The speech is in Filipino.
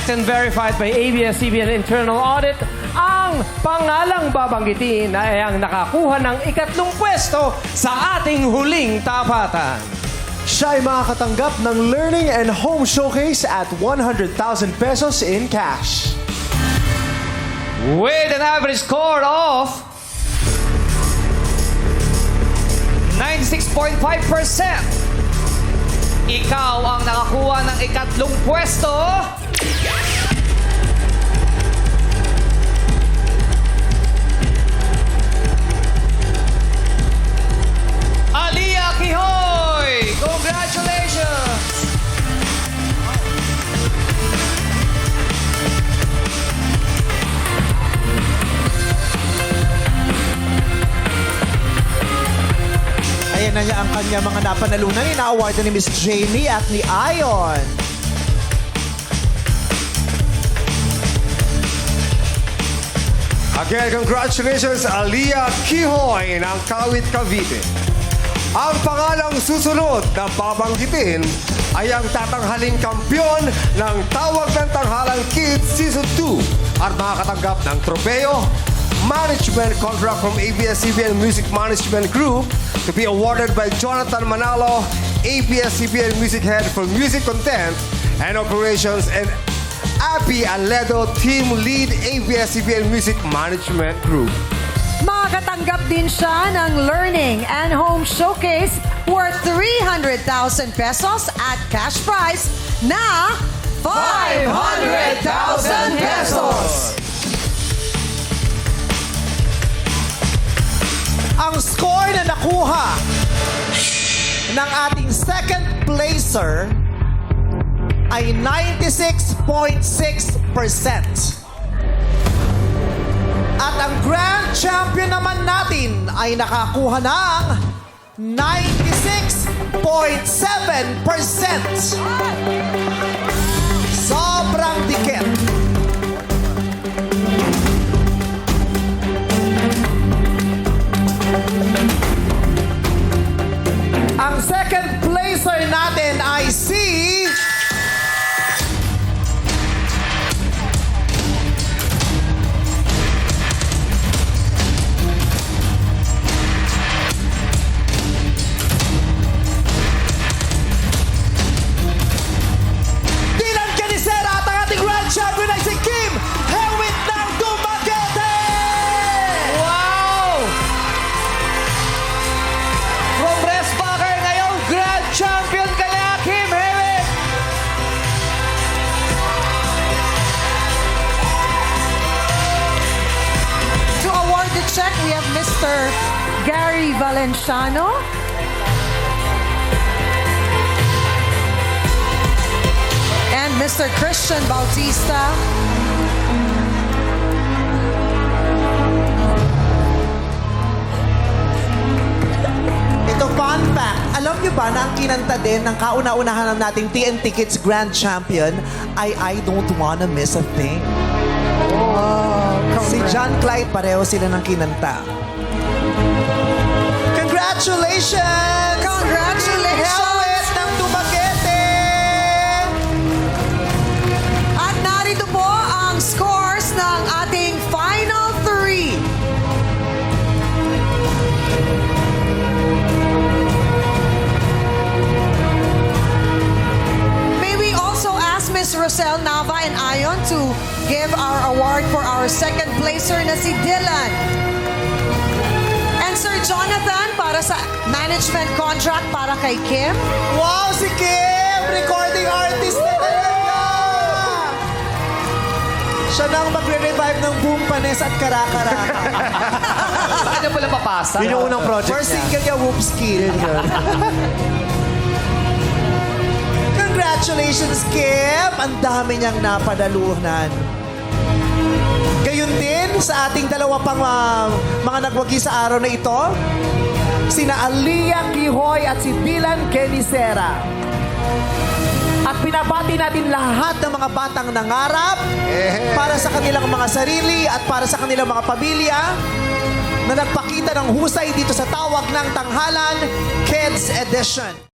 checked and verified by ABS-CBN Internal Audit, ang pangalang babanggitin ay ang nakakuha ng ikatlong pwesto sa ating huling tapatan. Siya ay makakatanggap ng Learning and Home Showcase at 100,000 pesos in cash. With an average score of 96.5%. Ikaw ang nakakuha ng ikatlong pwesto. Aliyah Kihoy! Congratulations! Ayan na niya ang kanya mga napanalunan. Ina-award ni Miss Jamie at ni Ion. Again, congratulations, Aliyah Kihoy ng Kawit, Cavite. Ang pangalang susunod na babanggitin ay ang tatanghaling kampyon ng Tawag ng Tanghalang Kids Season 2 at makakatanggap ng tropeo, management contract from ABS-CBN Music Management Group to be awarded by Jonathan Manalo, ABS-CBN Music Head for Music Content and Operations, and Abby Aledo, Team Lead, ABS-CBN Music Management Group. Makakatanggap din siya ng Learning and Home Showcase worth 300,000 pesos at cash prize na 500,000 pesos. Ang score na nakuha ng ating second placer ay 96.6%. At ang grand champion naman natin ay nakakuha ng 96.7%. Sobrang dikit. Ang second placer natin ay si... Dylan Canicera at ang ating grand champion ay si Kim Hewitt ng Dumaguete! Wow! From Respacker ngayon, Grand Champion ka na, Kim Hewitt! To award the check, we have Mr. Gary Valenciano. And Mr. Christian Bautista. Ito, fun fact. Alam niyo ba na ang kinanta din ng kauna-unahan nating TNT Kids Grand Champion ay I Don't Wanna Miss a Thing. Si John Clyde, pareho sila ng kinanta. Congratulations! Congratulations! Hewitt ng Dumaguete! At narito po ang scores ng ating final three. May we also ask Ms. Rosel Nava and Ion to give our award for our second placer na si Dylan. And Sir Jonathan para sa management contract para kay Kim. Wow, si Kim! Recording artist na talaga! Siya na ang magre-revive ng Boom Panes at Karakara. Saan niya pala papasa? Yun yung unang project First niya. single niya, Whoop Skill. Congratulations, Kim! Ang dami niyang napadaluhan. Gayun din sa ating dalawa pang mga nagwagi sa araw na ito, sina Aliyah Kihoy at si Dylan Canicera. At pinabati natin lahat ng mga batang nangarap para sa kanilang mga sarili at para sa kanilang mga pamilya na nagpakita ng husay dito sa Tawag ng Tanghalan Kids Edition.